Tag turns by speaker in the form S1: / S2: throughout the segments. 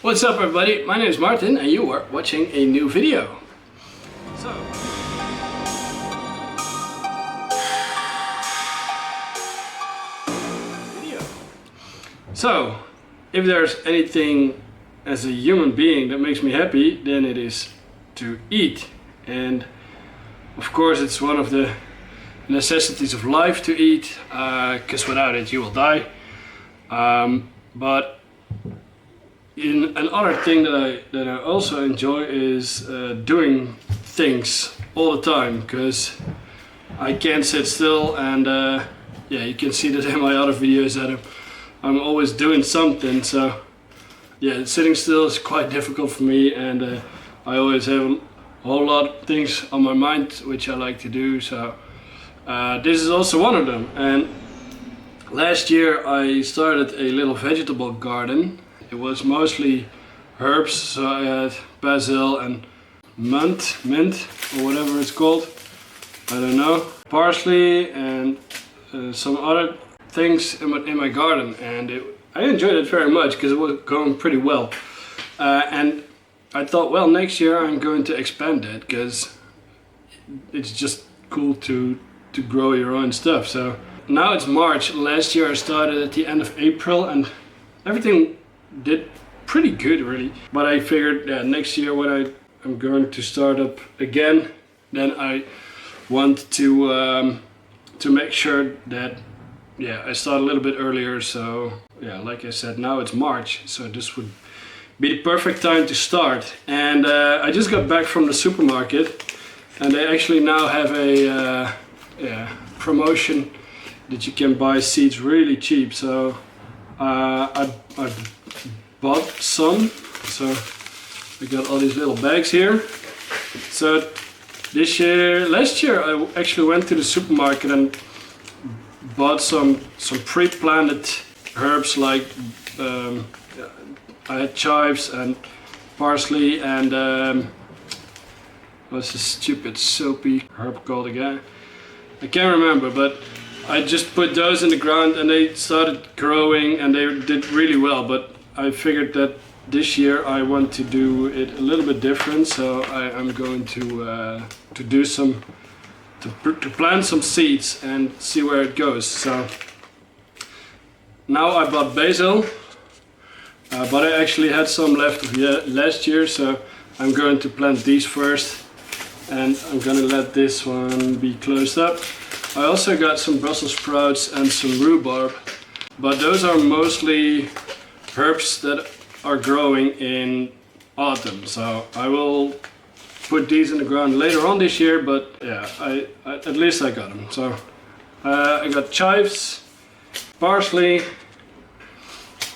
S1: What's up everybody, my name is Martin and you are watching a new video. So, if there's anything as a human being that makes me happy, then it is to eat. And of course it's one of the necessities of life to eat, because without it you will die. But another thing that I also enjoy is doing things all the time, because I can't sit still, and yeah, you can see that in my other videos that I'm always doing something. So yeah, sitting still is quite difficult for me, and I always have a whole lot of things on my mind which I like to do. So this is also one of them. And last year I started a little vegetable garden. It was mostly herbs, so I had basil and mint or whatever it's called, I don't know, parsley and some other things in my garden, and I enjoyed it very much because it was going pretty well. And I thought, well, next year I'm going to expand it because it's just cool to grow your own stuff. So now it's March. Last year I started at the end of April and everything did pretty good really. But I figured, yeah, next year when I'm going to start up again, then I want to make sure that, yeah, I start a little bit earlier. So yeah, like I said, now it's March, so this would be the perfect time to start. And I just got back from the supermarket, and they actually now have a promotion that you can buy seeds really cheap. So I bought some, so I got all these little bags here. So last year I actually went to the supermarket and bought some pre-planted herbs, like I had chives and parsley and what's this stupid soapy herb called again? I can't remember, but I just put those in the ground and they started growing and they did really well. But I figured that this year I want to do it a little bit different, so I'm going to do some to plant some seeds and see where it goes. So now I bought basil, but I actually had some left of last year, so I'm going to plant these first, and I'm gonna let this one be closed up. I also got some Brussels sprouts and some rhubarb, but those are mostly herbs that are growing in autumn, so I will put these in the ground later on this year. But yeah, I at least I got them. So I got chives, parsley.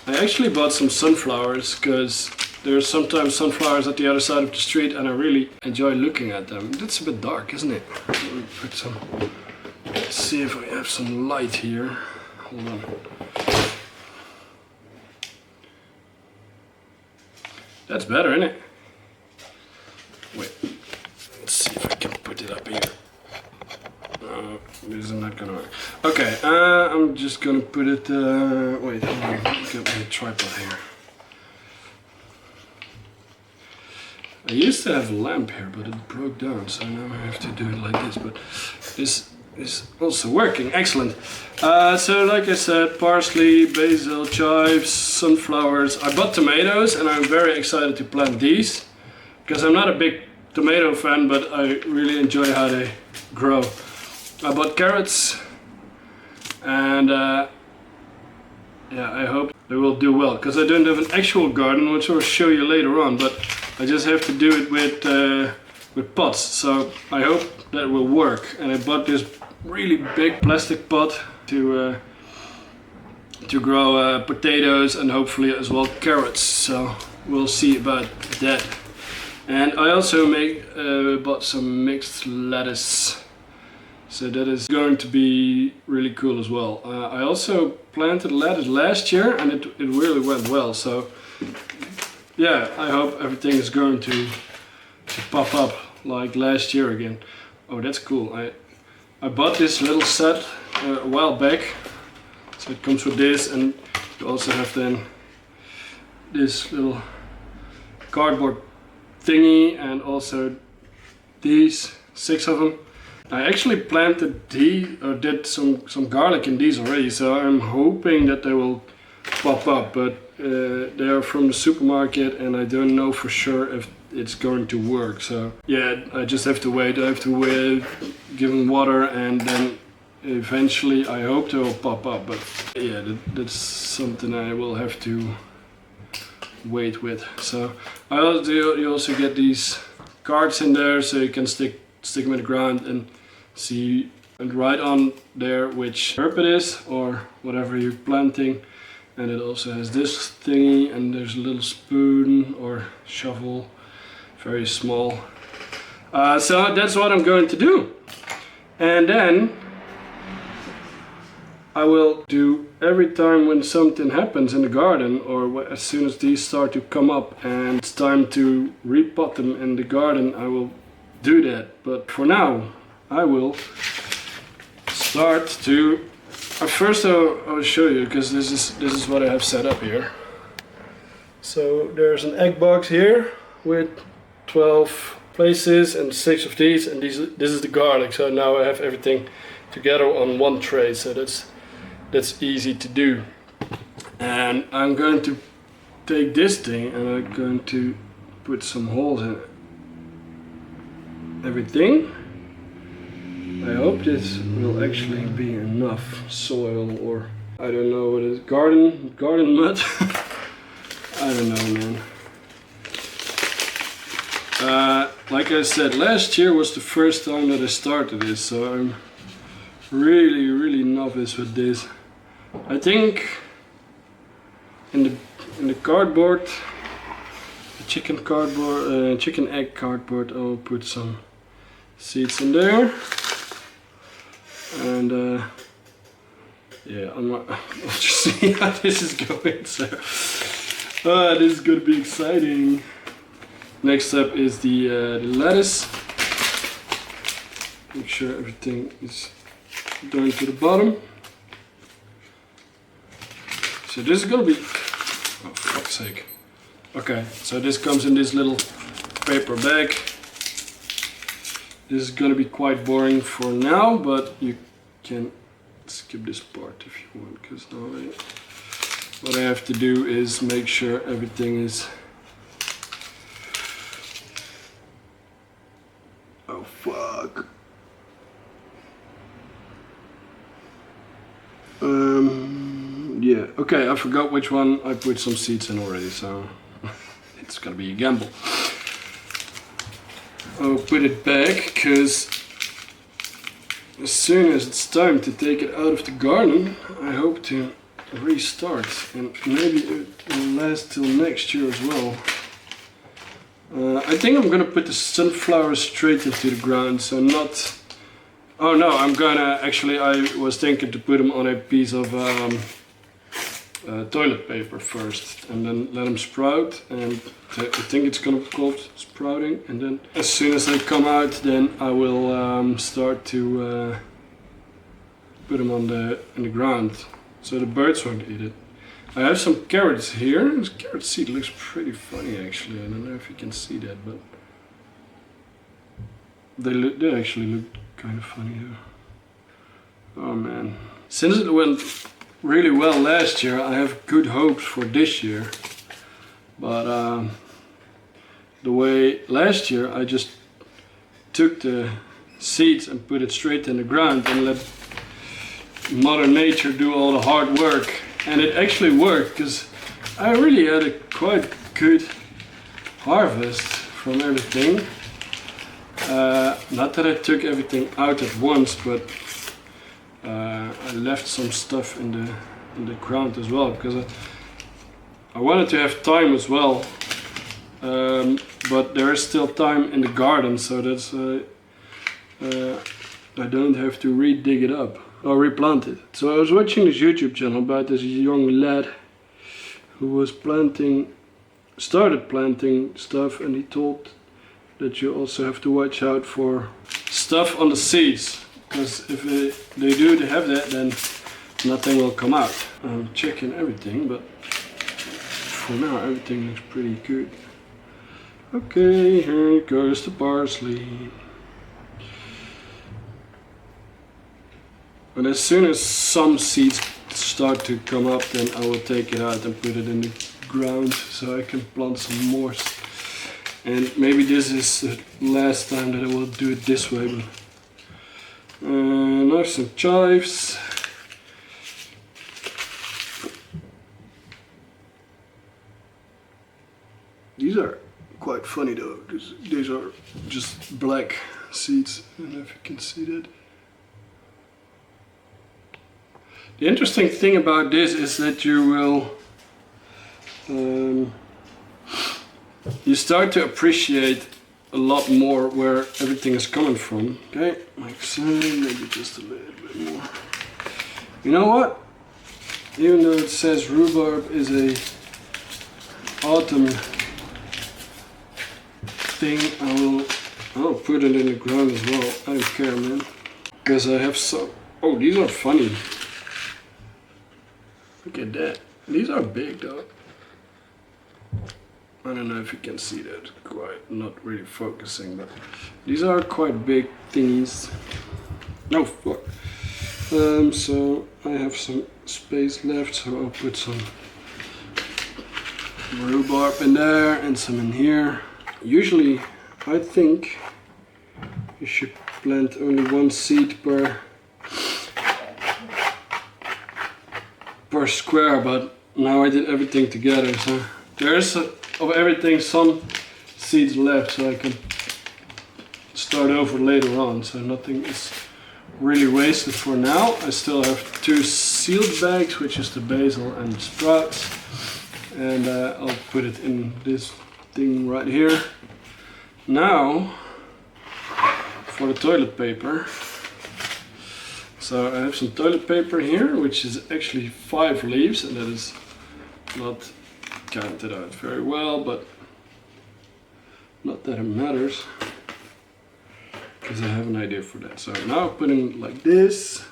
S1: I actually bought some sunflowers because there's sometimes sunflowers at the other side of the street and I really enjoy looking at them. It's a bit dark, isn't it? Let me put some, let's see if I have some light here. Hold on. That's better, isn't it? Wait, let's see if I can put it up here. This is not gonna work. Okay, I'm just gonna put it, wait, hold on, get my tripod here. I used to have a lamp here, but it broke down, so now I have to do it like this, but this is also working, excellent. So like I said, parsley, basil, chives, sunflowers. I bought tomatoes and I'm very excited to plant these, because I'm not a big tomato fan, but I really enjoy how they grow. I bought carrots, and yeah, I hope they will do well, because I don't have an actual garden, which I'll show you later on, but I just have to do it with pots, so I hope that will work. And I bought this really big plastic pot to grow potatoes and hopefully as well carrots, so we'll see about that. And I also bought some mixed lettuce, so that is going to be really cool as well. I also planted lettuce last year and it really went well, so yeah, I hope everything is going to pop up like last year again. Oh, that's cool. I bought this little set a while back, so it comes with this, and you also have then this little cardboard thingy and also these 6 of them. I actually planted these, or did some garlic in these already, so I'm hoping that they will pop up, but they are from the supermarket and I don't know for sure if it's going to work. So yeah, I just have to wait. I have to wait, give them water, and then eventually I hope they will pop up. But yeah, that's something I will have to wait with. So you also get these cards in there, so you can stick them in the ground and see and write on there which herb it is or whatever you're planting. And it also has this thingy, and there's a little spoon or shovel, very small. So that's what I'm going to do. And then I will do every time when something happens in the garden, or as soon as these start to come up and it's time to repot them in the garden, I will do that. But for now, I will start to... First I'll show you, because this is what I have set up here. So there's an egg box here with 12 places and 6 of these, and this is the garlic. So now I have everything together on one tray, so that's easy to do. And I'm going to take this thing and I'm going to put some holes in it. Everything. I hope this will actually be enough soil, or I don't know what it is, garden mud. I don't know, man. Like I said, last year was the first time that I started this, so I'm really novice with this. I think in the cardboard, the chicken egg cardboard, I'll put some seeds in there. And yeah, I'll just see how this is going. So this is gonna be exciting. Next step is the lettuce. Make sure everything is down to the bottom. So this is gonna be, oh fuck's sake. Okay, so this comes in this little paper bag. This is gonna be quite boring for now, but you can skip this part if you want, because now what I have to do is make sure everything is... Oh fuck. Yeah, okay, I forgot which one I put some seeds in already, so it's gonna be a gamble. I'll put it back, because as soon as it's time to take it out of the garden, I hope to restart, and maybe it will last till next year as well. I think I'm gonna put the sunflowers straight into the ground, so not... Oh no, I'm gonna... Actually, I was thinking to put them on a piece of toilet paper first, and then let them sprout, and I think it's gonna be called sprouting, and then as soon as they come out, then I will start to put them in the ground, so the birds won't eat it. I have some carrots here. This carrot seed looks pretty funny actually. I don't know if you can see that, but they actually look kind of funny here. Oh man. Since it went really well last year, I have good hopes for this year. But the way last year I just took the seeds and put it straight in the ground and let Mother Nature do all the hard work. And it actually worked, because I really had a quite good harvest from everything. Not that I took everything out at once, but I left some stuff in the ground as well, because I wanted to have time as well. But there is still time in the garden, so that's I don't have to re-dig it up or replant it. So I was watching this YouTube channel about this young lad who was started planting stuff, and he told that you also have to watch out for stuff on the seeds, because if they have that, then nothing will come out. I'm checking everything, but for now everything looks pretty good. Okay, here goes the parsley. And as soon as some seeds start to come up, then I will take it out and put it in the ground so I can plant some more. And maybe this is the last time that I will do it this way. But now some chives. These are quite funny though. These are just black seeds. I don't know if you can see that. The interesting thing about this is that you will you start to appreciate a lot more where everything is coming from. Okay, like so, maybe just a little bit more. You know what? Even though it says rhubarb is a autumn thing, I'll put it in the ground as well. I don't care, man. Because I have some. Oh, these are funny. Look at that. These are big though. I don't know if you can see that quite, not really focusing, but these are quite big thingies. No, fuck. So I have some space left, so I'll put some rhubarb in there and some in here. Usually, I think you should plant only one seed per square, but now I did everything together, so there is of everything some seeds left, so I can start over later on, so nothing is really wasted for now. I still have 2 sealed bags, which is the basil and the sprouts, and I'll put it in this thing right here. Now for the toilet paper. So I have some toilet paper here, which is actually 5 leaves, and that is not counted out very well, but not that it matters, because I have an idea for that. So now putting it like this,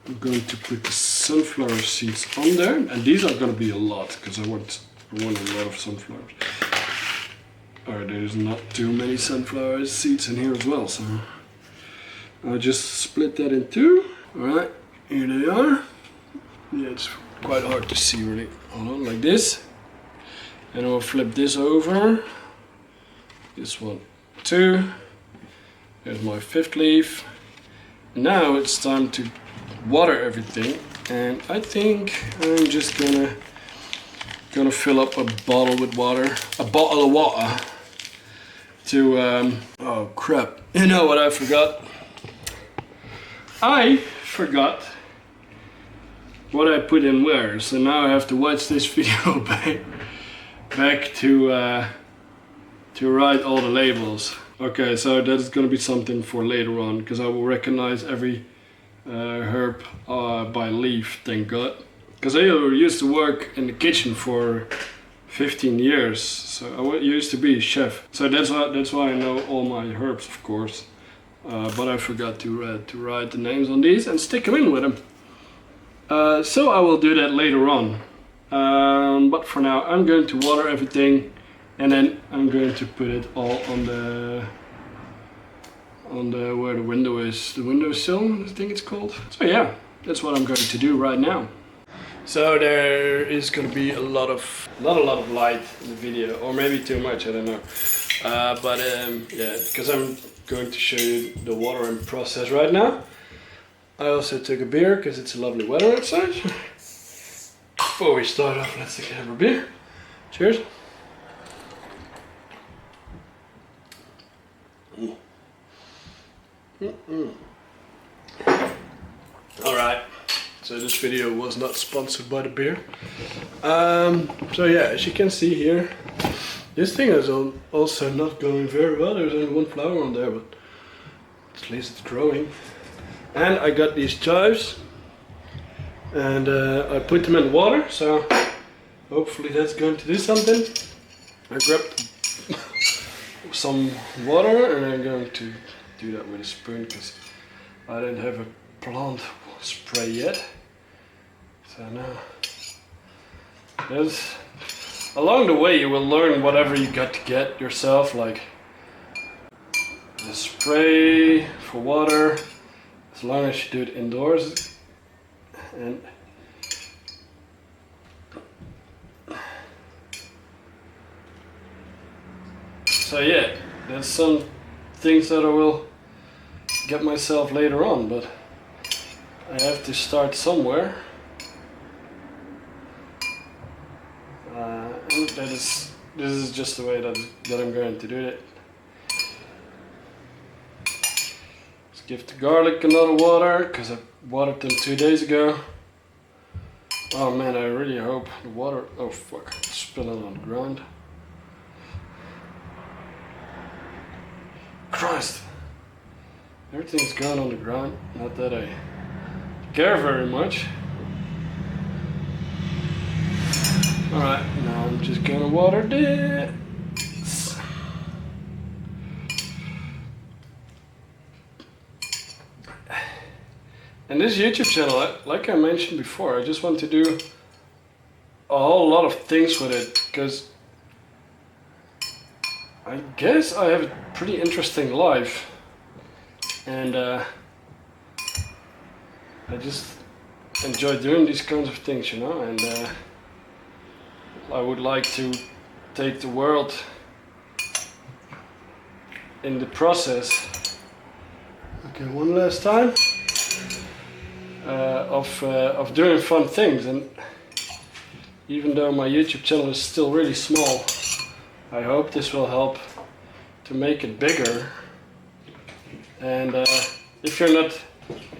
S1: I'm going to put the sunflower seeds on there, and these are going to be a lot, because I want a lot of sunflowers. Alright, there's not too many sunflower seeds in here as well, so I'll just split that in 2. Alright, here they are. Yeah, it's quite hard to see really. Hold on, like this. And I'll flip this over. This one, 2. There's my 5th leaf. Now it's time to water everything. And I think I'm just gonna fill up a bottle with water. A bottle of water. To, oh crap. You know what I forgot? I forgot what I put in where, so now I have to watch this video back to write all the labels. Okay, so that's gonna be something for later on, because I will recognize every herb by leaf, thank God. Because I used to work in the kitchen for 15 years, so I used to be a chef. So that's why I know all my herbs, of course. But I forgot to write the names on these and stick them in with them. So I will do that later on. But for now I'm going to water everything, and then I'm going to put it all on the where the window is, the windowsill, I think it's called. So yeah, that's what I'm going to do right now. So there is going to be not a lot of light in the video, or maybe too much, I don't know. Yeah, because I'm going to show you the watering process right now. I also took a beer because it's a lovely weather outside. Before we start off, let's have a beer. Cheers. Alright, so this video was not sponsored by the beer. So yeah, as you can see here, this thing is also not going very well. There's only 1 flower on there, but at least it's growing. And I got these chives, and I put them in water, so hopefully that's going to do something. I grabbed some water, and I'm going to do that with a spoon because I don't have a plant spray yet. So now along the way you will learn whatever you got to get yourself, like the spray for water, as long as you do it indoors. And so yeah, there's some things that I will get myself later on, but I have to start somewhere. And this is just the way that I'm going to do it. Let's give the garlic another water, because I watered them 2 days ago. Oh man, I really hope the water... Oh fuck, it's spilling on the ground. Christ! Everything's going on the ground. Not that I care very much. Alright, now I'm just gonna water this. And this YouTube channel, like I mentioned before, I just want to do a whole lot of things with it, because I guess I have a pretty interesting life, and I just enjoy doing these kinds of things, you know, and I would like to take the world in the process, okay, one last time, of doing fun things. And even though my YouTube channel is still really small, I hope this will help to make it bigger. And if you're not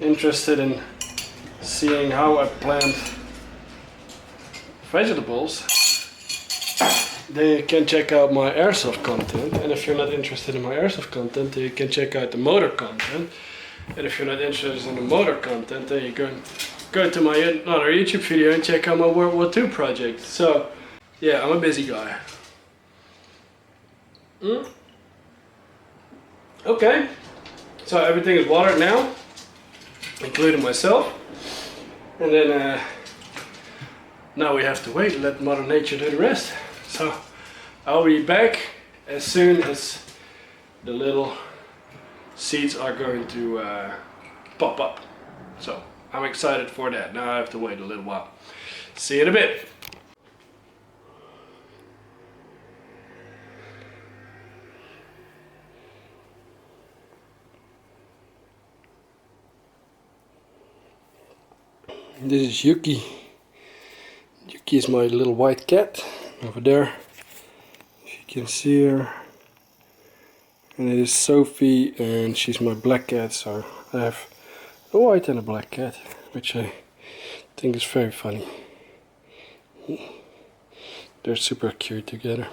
S1: interested in seeing how I plant vegetables, then you can check out my airsoft content. And if you're not interested in my airsoft content, then you can check out the motor content. And if you're not interested in the motor content, then you go to my another YouTube video and check out my World War II project. So yeah, I'm a busy guy. Okay, so everything is watered now, including myself. And then now we have to wait and let Mother Nature do the rest. So I'll be back as soon as the little seeds are going to pop up. So I'm excited for that. Now I have to wait a little while. See you in a bit. This is Yuki. Yuki is my little white cat over there. If you can see her. And it is Sophie, and she's my black cat. So I have a white and a black cat, which I think is very funny. They're super cute together.